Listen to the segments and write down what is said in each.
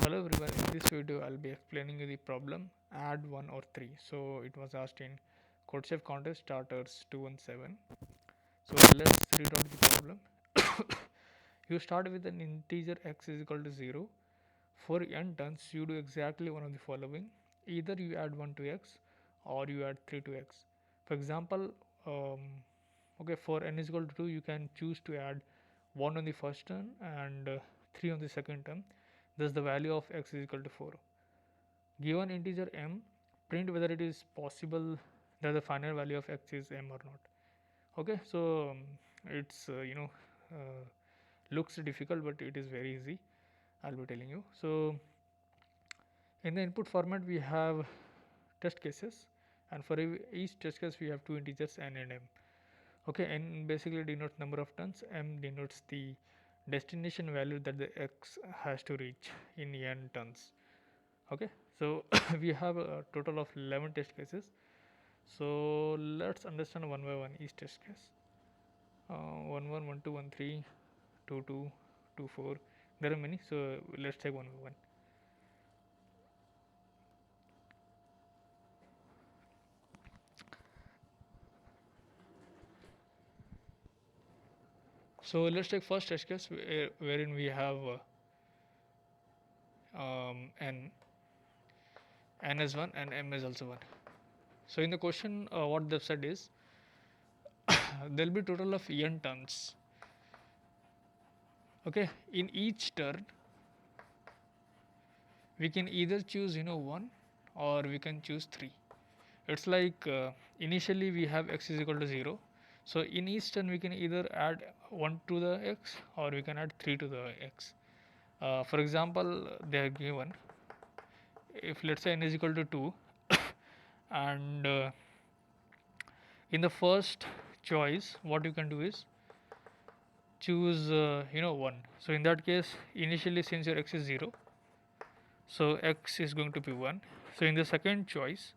Hello everyone, in this video I'll be explaining you the problem add 1 or 3. So it was asked in Codechef contest starters 217. So let's read out the problem. You start with an integer x is equal to 0. For n turns you do exactly one of the following. Either you add 1 to x or you add 3 to x. For example, for n is equal to 2 you can choose to add 1 on the first term and 3 on the second term. Thus the value of x is equal to 4. Given integer m, print whether it is possible that the final value of x is m or not. Okay, so it's uh, looks difficult, but it is very easy. I'll be telling you. So in the input format we have test cases, and for each test case we have two integers n and m. Okay, n basically denotes number of turns, m denotes the destination value that the x has to reach in n turns. Okay, so we have a total of 11 test cases. So let's understand one by one each test case. 1 1 1 2 1 3 2 2 2 4. There are many, so let's take one by one. So let's take first test case wherein we have n is 1 and m is also 1. So in the question what they've said is there will be total of n turns. Okay, in each turn we can either choose 1 or we can choose 3. It's like initially we have x is equal to 0. So in each turn we can either add 1 to the x or we can add 3 to the x. For example, they are given, if let's say n is equal to 2 and in the first choice what you can do is choose 1. So in that case, initially since your x is 0, so x is going to be 1. So in the second choice,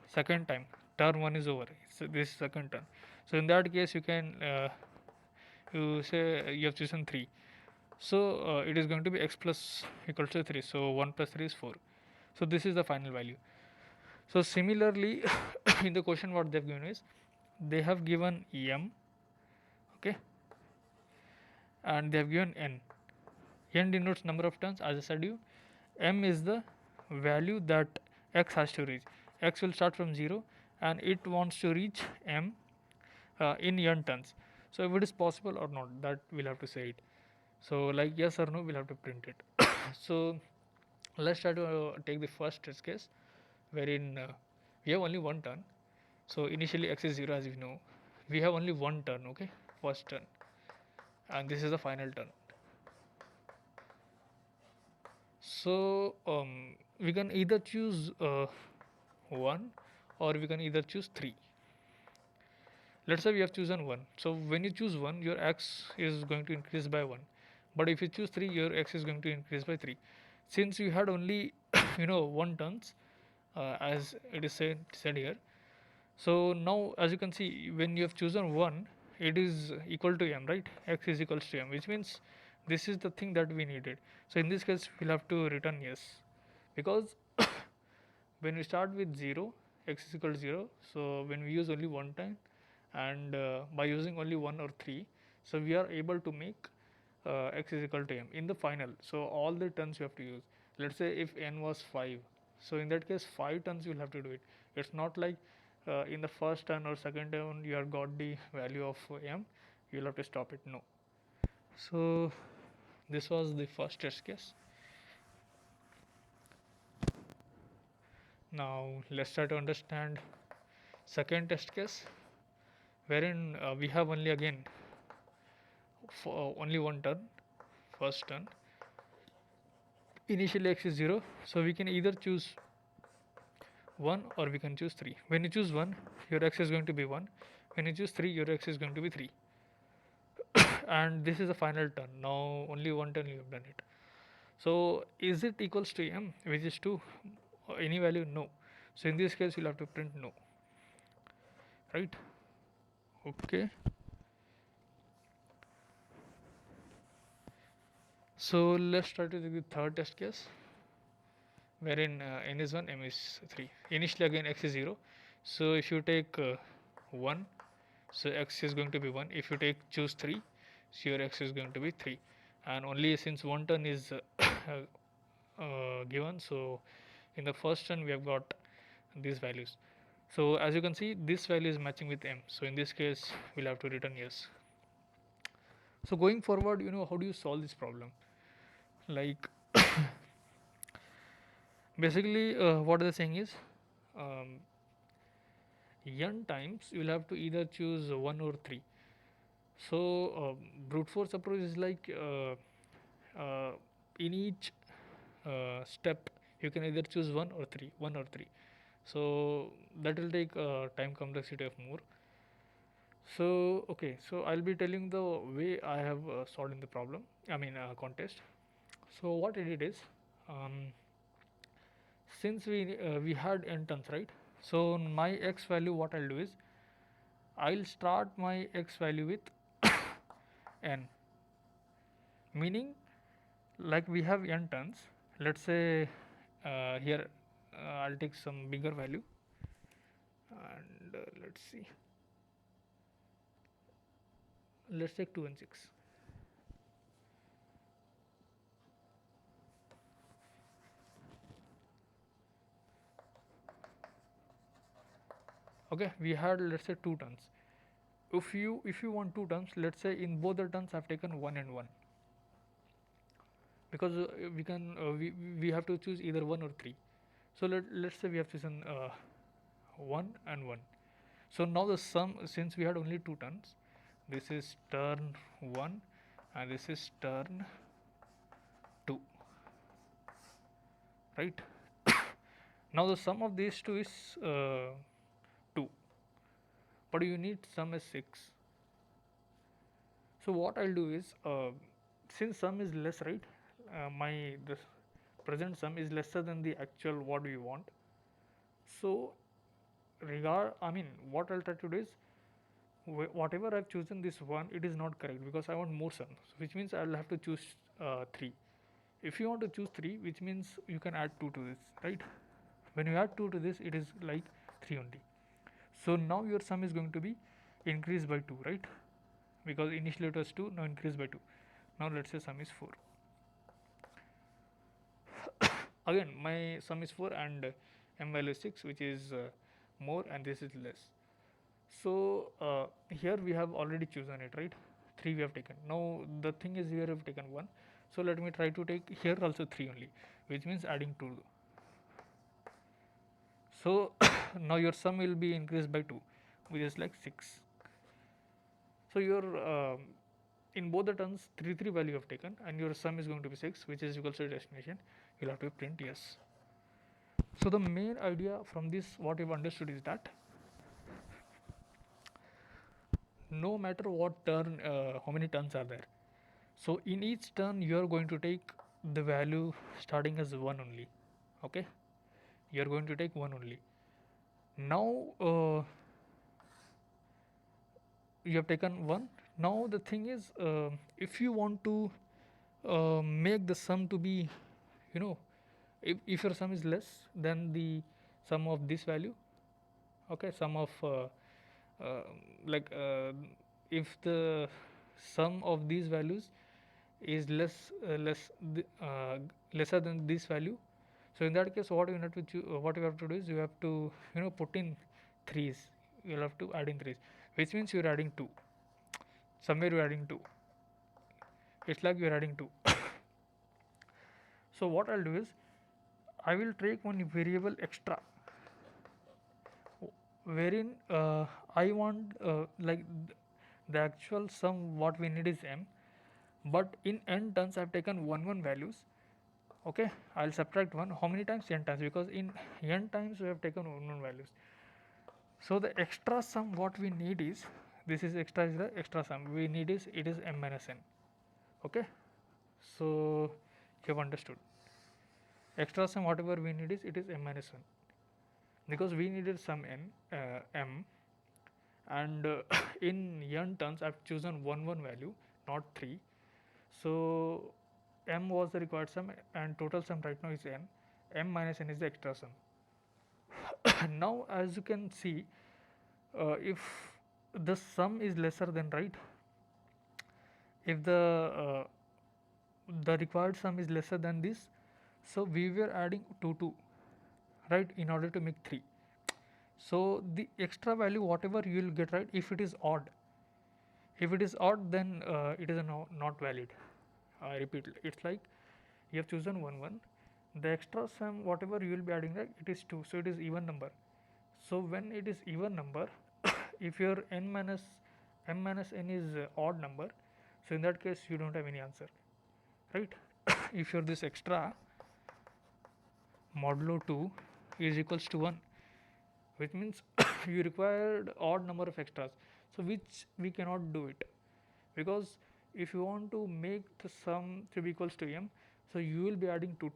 second time, turn 1 is over, so this is second turn. So in that case you can you say you have chosen 3, so it is going to be x plus equals to 3, so 1 plus 3 is 4. So this is the final value. So similarly in the question what they have given is they have given m, okay, and they have given n. N denotes number of turns, as I said you. M is the value that x has to reach. X will start from 0 and it wants to reach m in n turns. So if it is possible or not, that we'll have to say it. So like yes or no, we'll have to print it. So let's try to take the first test case wherein we have only one turn. So initially x is 0, as you know. We have only one turn, okay, first turn, and this is the final turn. So we can either choose 1 or we can either choose 3. Let's say we have chosen 1. So when you choose 1, your x is going to increase by 1. But if you choose 3, your x is going to increase by 3. Since you had only 1 turns, as it is said here. So now as you can see, when you have chosen 1, it is equal to m, right? X is equals to m, which means this is the thing that we needed. So in this case we'll have to return yes, because when we start with 0, x is equal to 0. So when we use only one time and by using only 1 or 3, so we are able to make x is equal to m in the final. So all the turns you have to use. Let's say if n was 5, so in that case 5 turns you will have to do it. It's not like in the first turn or second turn you have got the value of m, you will have to stop it. No. So this was the first test case. Now let's try to understand second test case wherein we have only again only one turn, first turn. Initially x is 0, so we can either choose 1 or we can choose 3. When you choose 1, your x is going to be 1. When you choose 3, your x is going to be 3. And this is the final turn. Now only one turn you have done it. So is it equals to m, which is 2? Any value? No. So in this case you'll have to print no, right? Okay. So let's try to take the third test case, wherein n is 1, m is 3. Initially again x is 0. So if you take 1, so x is going to be 1. If you take choose 3, so your x is going to be 3. And only since one turn is given, so in the first turn we have got these values. So as you can see, this value is matching with m. So in this case, we'll have to return yes. So going forward, how do you solve this problem? Like basically, what they're saying is, um, n times you'll have to either choose 1 or 3. So brute force approach is like in each step you can either choose 1 or 3. So that will take time complexity of more. So okay, so I'll be telling the way I have solved in the problem, I mean contest. So what I did is, um, since we had n turns, right? So my x value, what I'll do is, I'll start my x value with n, meaning like we have n turns. Let's say here I'll take some bigger value, and let's see, let's take 2 and 6. Okay, we had, let's say, 2 turns. If you want 2 turns, let's say in both the turns I've taken 1 and 1, because we have to choose either 1 or 3. So let's say we have chosen 1 and 1. So now the sum, since we had only 2 turns, this is turn 1 and this is turn 2, right? Now the sum of these two is 2, but you need sum as 6. So what I'll do is, since sum is less, right? My the present sum is lesser than the actual what we want. So I mean, what I'll try to do is, whatever I've chosen this one, it is not correct because I want more sums, which means I'll have to choose 3. If you want to choose 3, which means you can add 2 to this, right? When you add 2 to this, it is like 3 only. So now your sum is going to be increased by 2, right? Because initially it was 2, now increased by 2. Now let's say sum is 4. Again, my sum is 4 and m value is 6, which is more, and this is less. So here we have already chosen it, right? 3 we have taken. Now the thing is, here we have taken 1. So let me try to take here also 3 only, which means adding 2. So now your sum will be increased by 2, which is like 6. So your in both the terms 3 value you have taken, and your sum is going to be 6, which is equal to destination. You'll have to print yes. So the main idea from this, what you've understood, is that no matter what turn, how many turns are there, so in each turn you are going to take the value starting as 1 only. Okay, you are going to take 1 only. Now you have taken 1. Now the thing is, if you want to make the sum to be, you know if your sum is less than the sum of this value, okay, sum of uh, like if the sum of these values is lesser than this value, so in that case, what you have to what you have to do is, you have to put in threes. You'll have to add in threes, which means you're adding 2. Somewhere you're adding 2. It's like you're adding 2. So what I'll do is, I will take one variable extra, wherein I want the actual sum what we need is m, but in n turns I've taken 1 values. Okay, I'll subtract 1. How many times? N times, because in n times we have taken 1 values. So the extra sum what we need is, this is the extra sum we need is, it is m minus n. Okay, so you have understood. Extra sum whatever we need is, it is m minus 1, because we needed some n m, and in n turns I've chosen 1 value, not 3. So m was the required sum and total sum right now is n. M minus n is the extra sum. Now as you can see, if the sum is lesser than, right, if the required sum is lesser than this, so we were adding 2 right, in order to make 3. So the extra value whatever you will get, right, if it is odd, then it is not valid. I repeat, it's like you have chosen 1 1, the extra sum whatever you will be adding, right, it is 2, so it is even number. So when it is even number, if your m minus n is odd number, so in that case you don't have any answer, right? If your this extra modulo 2 is equals to 1, which means you required odd number of extras, so which we cannot do it, because if you want to make the sum to be equals to m, so you will be adding 2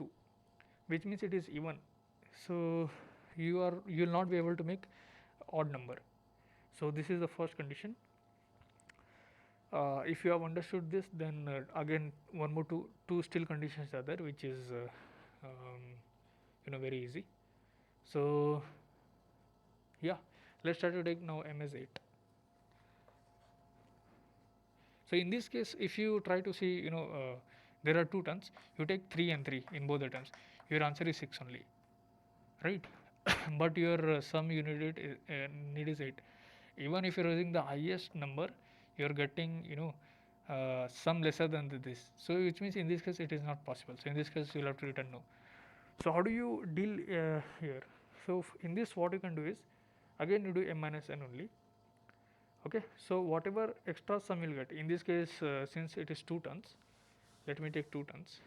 which means it is even, so you will not be able to make odd number. So this is the first condition. If you have understood this, then again one more two still conditions are there, which is um, very easy. So yeah, let's try to take now m as 8. So in this case, if you try to see, there are two terms, you take 3 and 3 in both the terms, your answer is 6 only, right? But your sum you need is 8. Even if you're using the highest number, you're getting sum lesser than this, so which means in this case it is not possible. So in this case you'll have to return no. So how do you deal here? So in this, what you can do is, again you do m minus n only. Okay, so whatever extra sum you'll get, in this case since it is 2 tons, let me take 2 tons.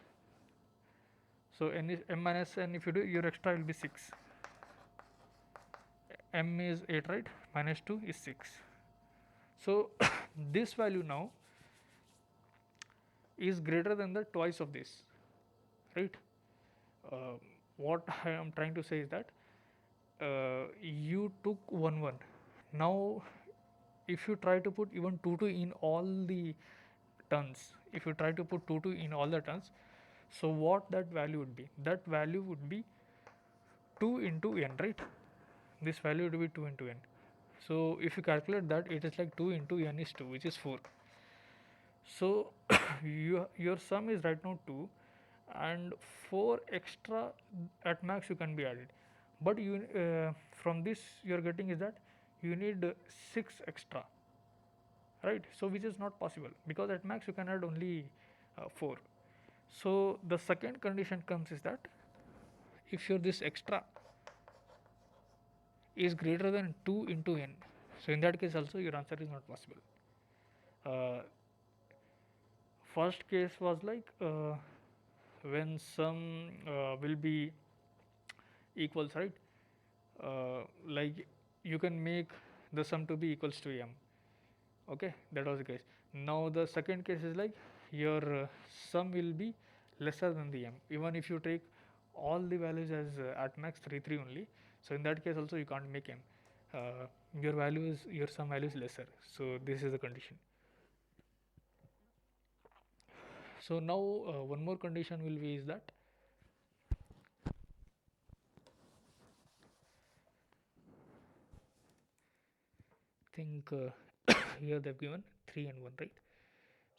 So n is m minus n, if you do, your extra will be 6. M is 8, right, minus 2 is 6. So this value now is greater than the twice of this, right? uh, what I am trying to say is that you took 1 1. Now if you try to put even 2 in all the tons, if you try to put 2 in all the tons, so what that value would be? That value would be 2 into n, right? This value would be 2 into n. So if you calculate that, it is like 2 into n is 2, which is 4. So your sum is right now 2, and 4 extra at max you can be added, but you from this you are getting is that you need 6 extra, right? So which is not possible, because at max you can add only 4. So the second condition comes is that if your this extra is greater than 2 into n, so in that case also your answer is not possible. First case was like when sum will be equals, right, like you can make the sum to be equals to m. Okay, that was the case. Now the second case is like your sum will be lesser than the m, even if you take all the values as at max 3 3 only. So in that case also you can't make m. Your sum value is lesser, so this is the condition. So now one more condition will be is that think here they've given 3 and 1, right?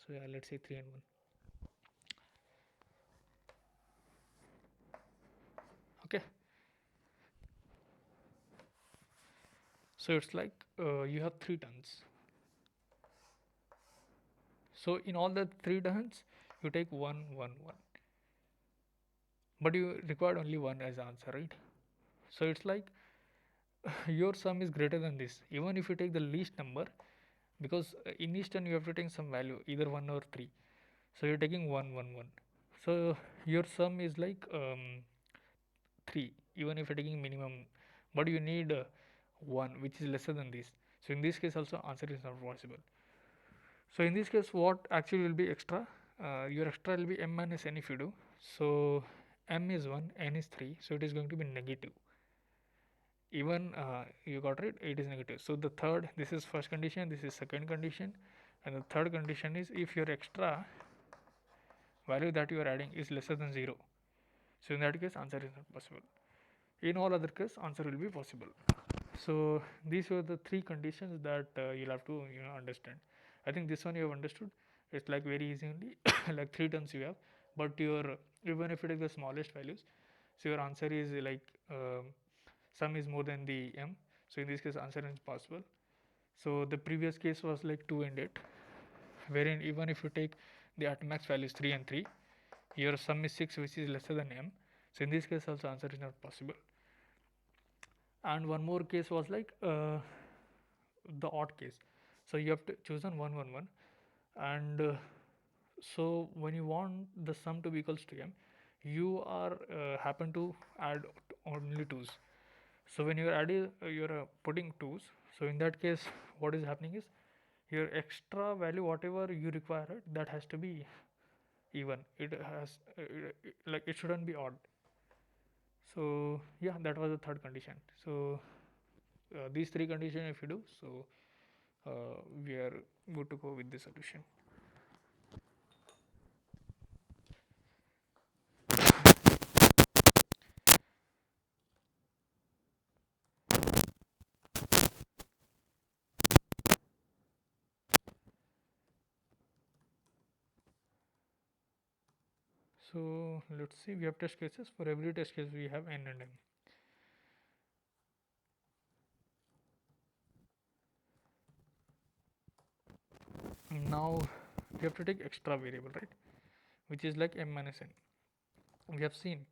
So yeah, let's say 3 and 1. Okay, so it's like you have 3 tons. So in all the 3 tons you take 1 1 1, but you required only 1 as answer, right? So it's like your sum is greater than this, even if you take the least number, because in each turn you have to take some value, either 1 or 3. So you're taking 1 1 1, so your sum is like 3, even if you're taking minimum, but you need 1 which is lesser than this. So in this case also answer is not possible. So in this case what actually will be extra, your extra will be m minus n if you do. So m is 1, n is 3, so it is going to be negative. Even you got it, it is negative. So the third, this is first condition, this is second condition, and the third condition is if your extra value that you are adding is lesser than 0, so in that case answer is not possible. In all other case answer will be possible. So these were the three conditions that you'll have to understand. I think this one you have understood. It's like very easy only like three terms you have, but your even if it is the smallest values, so your answer is like sum is more than the m, so in this case answer is possible. So the previous case was like 2 and 8, wherein even if you take the at max values 3 and 3, your sum is 6 which is lesser than m, so in this case also answer is not possible. And one more case was like the odd case, so you have to choose on 1 1 1, and so when you want the sum to be equals to m, you are happen to add only 2's. So when you're adding you're putting 2's, so in that case what is happening is your extra value whatever you require, that has to be even. It has like it shouldn't be odd. So yeah, that was the third condition. So these three conditions if you do, so we are good to go with the solution. So let's see, we have test cases. For every test case we have n and m. Now we have to take extra variable, right, which is like m minus n. We have seen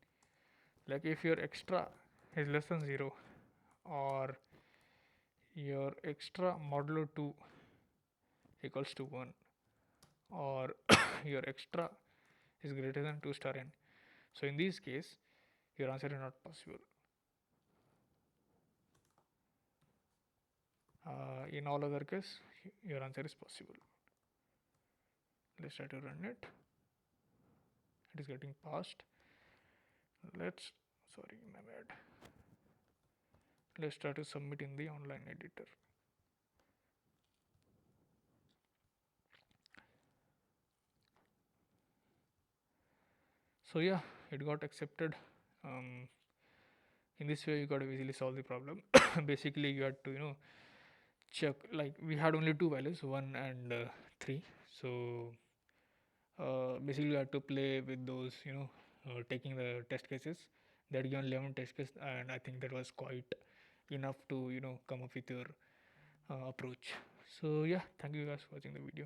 like if your extra is less than 0, or your extra modulo 2 equals to 1, or your extra is greater than 2 star n, so in this case your answer is not possible. In all other case your answer is possible. Let's try to run it. It is getting passed. Let's sorry my bad. Let's try to submit in the online editor. So yeah, it got accepted. In this way you got to easily solve the problem. Basically you had to check, like we had only two values, 1 and 3, so basically you had to play with those, taking the test cases. That given 11 test cases, and I think that was quite enough to come up with your approach. So yeah, thank you guys for watching the video.